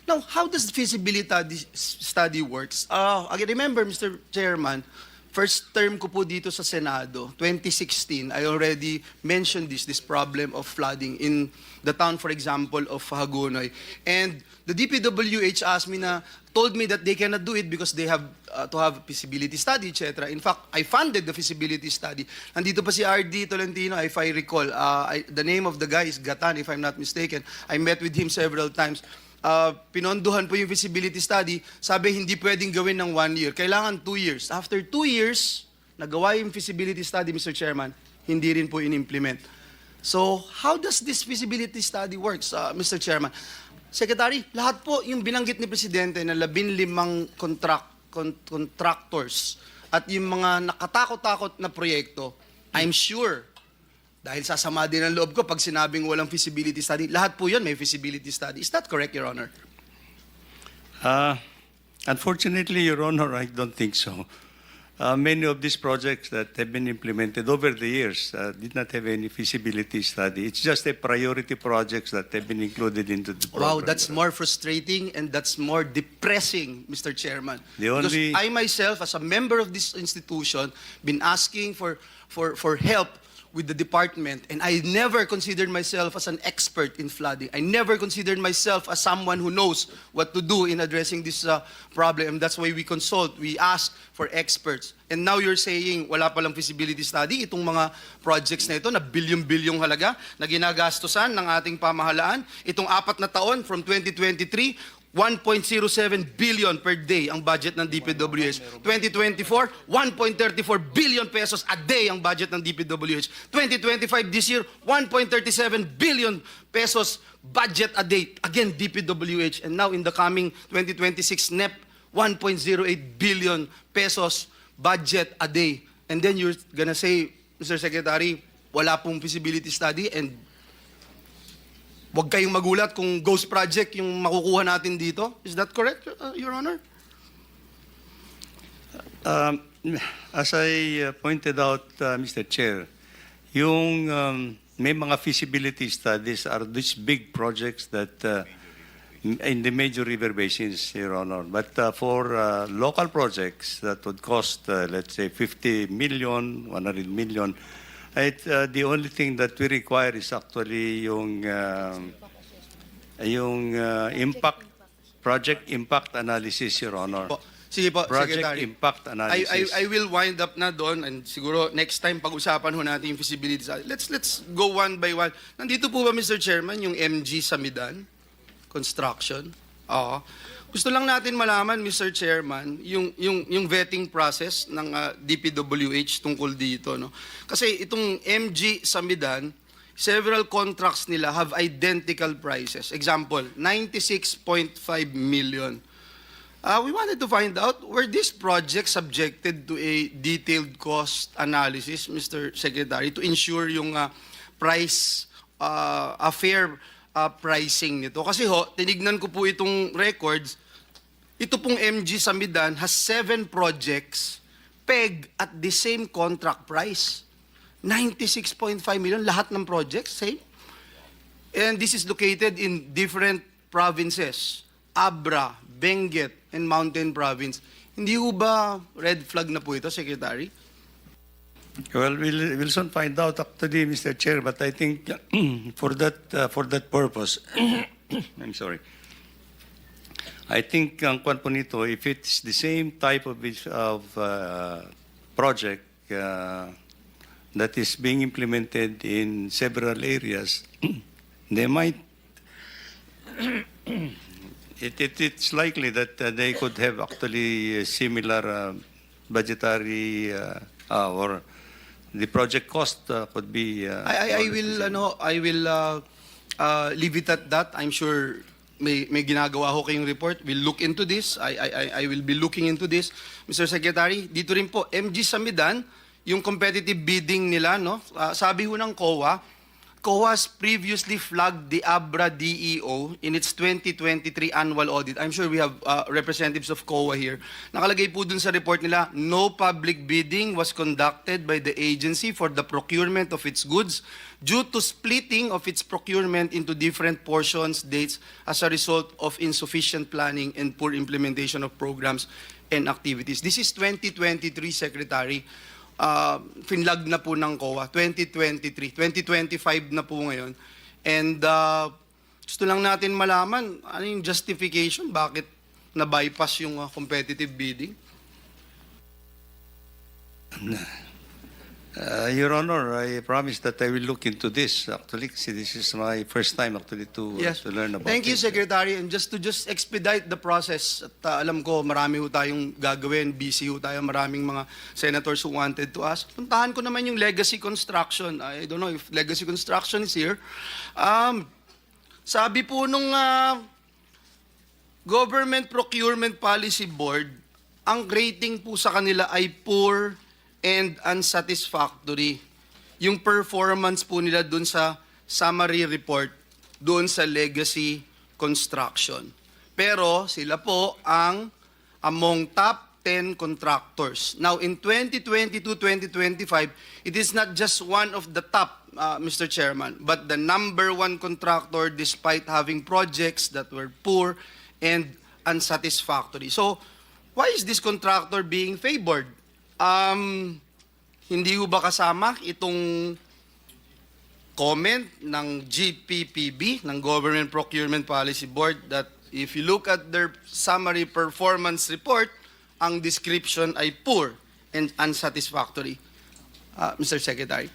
Now, how does the feasibility study works? I remember, Mr. Chairman, first term ko po dito sa Senado, 2016, I already mentioned this problem of flooding in the town, for example, of Hagonoy. And the DPWH told me that they cannot do it because they have to have feasibility study, etc. In fact, I funded the feasibility study. Nandito pa si R.D. Tolentino, if I recall. The name of the guy is Gatan, if I'm not mistaken. I met with him several times. Pinondohan po yung feasibility study. Sabi, hindi pwedeng gawin ng 1 year. Kailangan 2 years. After 2 years, nagawa yung feasibility study, Mr. Chairman, hindi rin po in-implement. So, how does this feasibility study works, Mr. Chairman? Secretary, lahat po yung binanggit ni Presidente na 15 contractors at yung mga nakatakot-takot na proyekto, I'm sure, dahil sasama din ang loob ko pag sinabing walang feasibility study, lahat po yun may feasibility study. Is that correct, Your Honor? Unfortunately, Your Honor, I don't think so. Many of these projects that have been implemented over the years did not have any feasibility study. It's just a priority projects that have been included into the program. Wow, that's more frustrating and that's more depressing, Mr. Chairman. Because I myself, as a member of this institution, been asking for help with the department, and I never considered myself as an expert in flooding. I never considered myself as someone who knows what to do in addressing this problem. That's why we consult, we ask for experts. And now you're saying wala palang feasibility study, itong mga projects na ito na bilyong-bilyong halaga na ginagastusan ng ating pamahalaan. Itong 4 na taon from 2023, 1.07 billion per day ang budget ng DPWH. 2024, 1.34 billion pesos a day ang budget ng DPWH. 2025 this year, 1.37 billion pesos budget a day. Again, DPWH. And now in the coming 2026 NEP, 1.08 billion pesos budget a day. And then you're gonna say, Mr. Secretary, wala pong feasibility study and wag kayong magulat kung ghost project yung makukuha natin dito. Is that correct, Your Honor? As I pointed out, Mr. Chair, yung may mga feasibility studies are these big projects that in the major river basins, Your Honor. But for local projects that would cost, let's say, 50 million, 100 million, the only thing that we require is actually yung project impact analysis, Your Honor. Sige po, Project Secretary. impact analysis. I will wind up na doon and siguro next time pag-usapan ho natin yung feasibility. Let's go one by one. Nandito po ba, Mr. Chairman, yung MG Samidan Construction? Oo. Gusto lang natin malaman, Mr. Chairman, yung vetting process ng DPWH tungkol dito, no? Kasi itong MG Samidan, several contracts nila have identical prices. Example, 96.5 million. We wanted to find out, were these projects subjected to a detailed cost analysis, Mr. Secretary, to ensure yung price, a fair pricing nito? Kasi ho, tinignan ko po itong records, ito pong MG Samidan has 7 projects pegged at the same contract price. 96.5 million, lahat ng projects, same. And this is located in different provinces, Abra, Benguet, and Mountain Province. Hindi ho ba red flag na po ito, Secretary? Well, we'll soon find out actually, Mr. Chair, but I think for that purpose, I'm sorry. I think ang kwan po nito, if it's the same type of project that is being implemented in several areas, they might. It's likely that they could have actually similar budgetary or the project cost could be. I will leave it at that. I'm sure may ginagawa ho kayong report. We'll look into this. I will be looking into this, Mr. Secretary. Dito rin po, MG Samidan, yung competitive bidding nila, no? Sabi ho ng COA, COA has previously flagged the ABRA DEO in its 2023 annual audit. I'm sure we have representatives of COA here. Nakalagay po dun sa report nila, no public bidding was conducted by the agency for the procurement of its goods due to splitting of its procurement into different portions, dates, as a result of insufficient planning and poor implementation of programs and activities. This is 2023, Secretary. Finlag na po ng COA, 2023. 2025 na po ngayon. And gusto lang natin malaman, ano yung justification, bakit na-bypass yung competitive bidding? Your Honor, I promise that I will look into this. Actually, kasi this is my first time actually to learn about it. Thank you, Secretary. And just expedite the process, at alam ko marami ho tayong gagawin, busy ho tayo, maraming mga senators who wanted to ask. Puntahan ko naman yung legacy construction. I don't know if legacy construction is here. Sabi po nung Government Procurement Policy Board, ang rating po sa kanila ay poor and unsatisfactory. Yung performance po nila dun sa summary report, dun sa legacy construction. Pero sila po ang among top 10 contractors. Now, in 2022-2025, it is not just one of the top, Mr. Chairman, but the #1 contractor despite having projects that were poor and unsatisfactory. So, why is this contractor being favored? Hindi ho ba kasama itong comment ng GPPB, ng Government Procurement Policy Board, that if you look at their summary performance report, ang description ay poor and unsatisfactory? Mr. Secretary.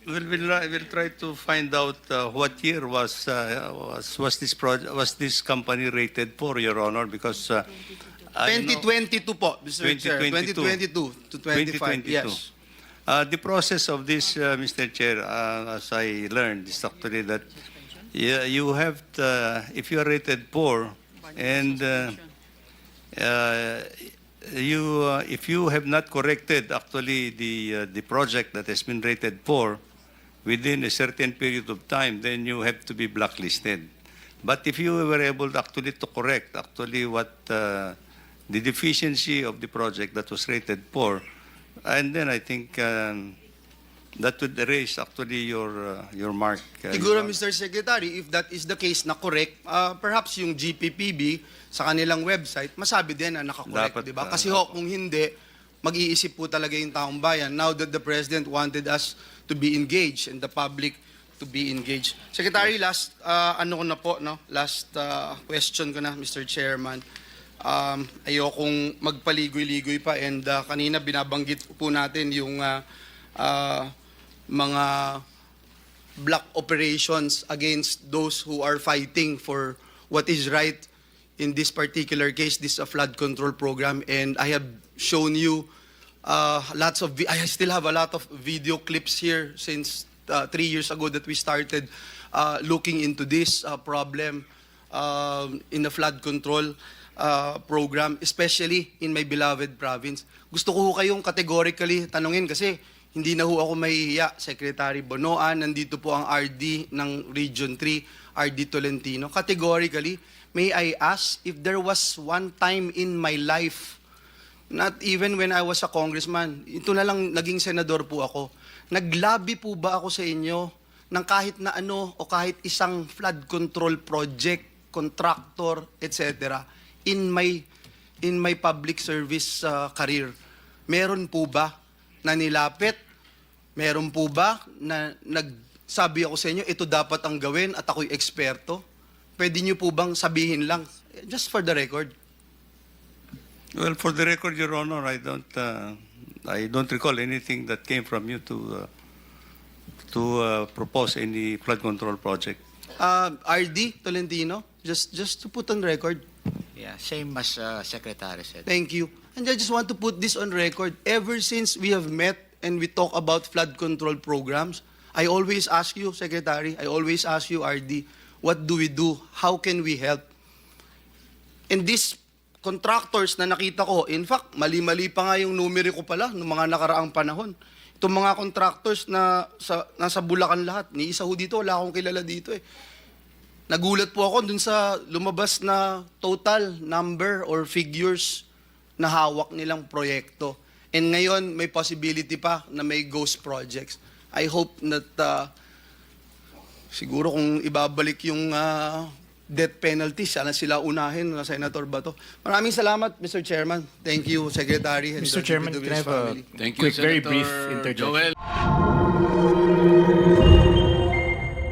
We'll try to find out what year was this company rated for, Your Honor, because 2022 po, Mr. Chair. 2022 to 25. 2022. Yes. The process of this, Mr. Chair, as I learned, is actually that you have to, if you are rated poor, and if you have not corrected actually the project that has been rated poor within a certain period of time, then you have to be blacklisted. But if you were able actually to correct actually what the deficiency of the project that was rated poor, and then I think that would erase actually your mark. Siguro, Mr. Secretary, if that is the case na correct, perhaps yung GPPB sa kanilang website, masabi din na nakakorek, di ba? Kasi kung hindi, mag-iisip po talaga yung taong bayan. Now that the President wanted us to be engaged and the public to be engaged. Secretary, last last question ko na, Mr. Chairman. Ayokong magpaligoy-ligoy pa, and kanina binabanggit po natin yung mga black operations against those who are fighting for what is right in this particular case. This is a flood control program, and I have shown you I still have a lot of video clips here since 3 years ago that we started looking into this problem in the flood control program, especially in my beloved province. Gusto ko kayong categorically tanungin kasi hindi na ho ako mahihiya, Secretary Bonoan, nandito po ang RD ng Region 3, RD Tolentino. Categorically, may I ask if there was one time in my life, not even when I was a congressman, ito na lang naging senador po ako, naglabi po ba ako sa inyo ng kahit na ano o kahit isang flood control project, contractor, etc., in my public service career? Meron po ba na nilapit? Meron po ba na nagsabi ako sa inyo, ito dapat ang gawin at ako'y eksperto? Pwede niyo po bang sabihin lang, just for the record? Well, for the record, Your Honor, I don't recall anything that came from you to propose any flood control project. RD Tolentino, just to put on record. Yeah, same as Secretary said. Thank you. And I just want to put this on record. Ever since we have met and we talk about flood control programs, I always ask you, Secretary, I always ask you, RD, what do we do? How can we help? And these contractors na nakita ko, in fact, mali-mali pa nga yung numero ko pala noong mga nakaraang panahon. Itong mga contractors na nasa Bulacan lahat, ni isa ho dito, wala akong kilala dito eh. Nagulat po ako dun sa lumabas na total number or figures na hawak nilang proyekto. And ngayon, may possibility pa na may ghost projects. I hope that siguro kung ibabalik yung death penalty, sana sila unahin na Senator Bato. Maraming salamat, Mr. Chairman. Thank you, Secretary. And Mr. the Chairman, can I DPWH have a family. Thank you, quick, very Senator brief interjection? Joel.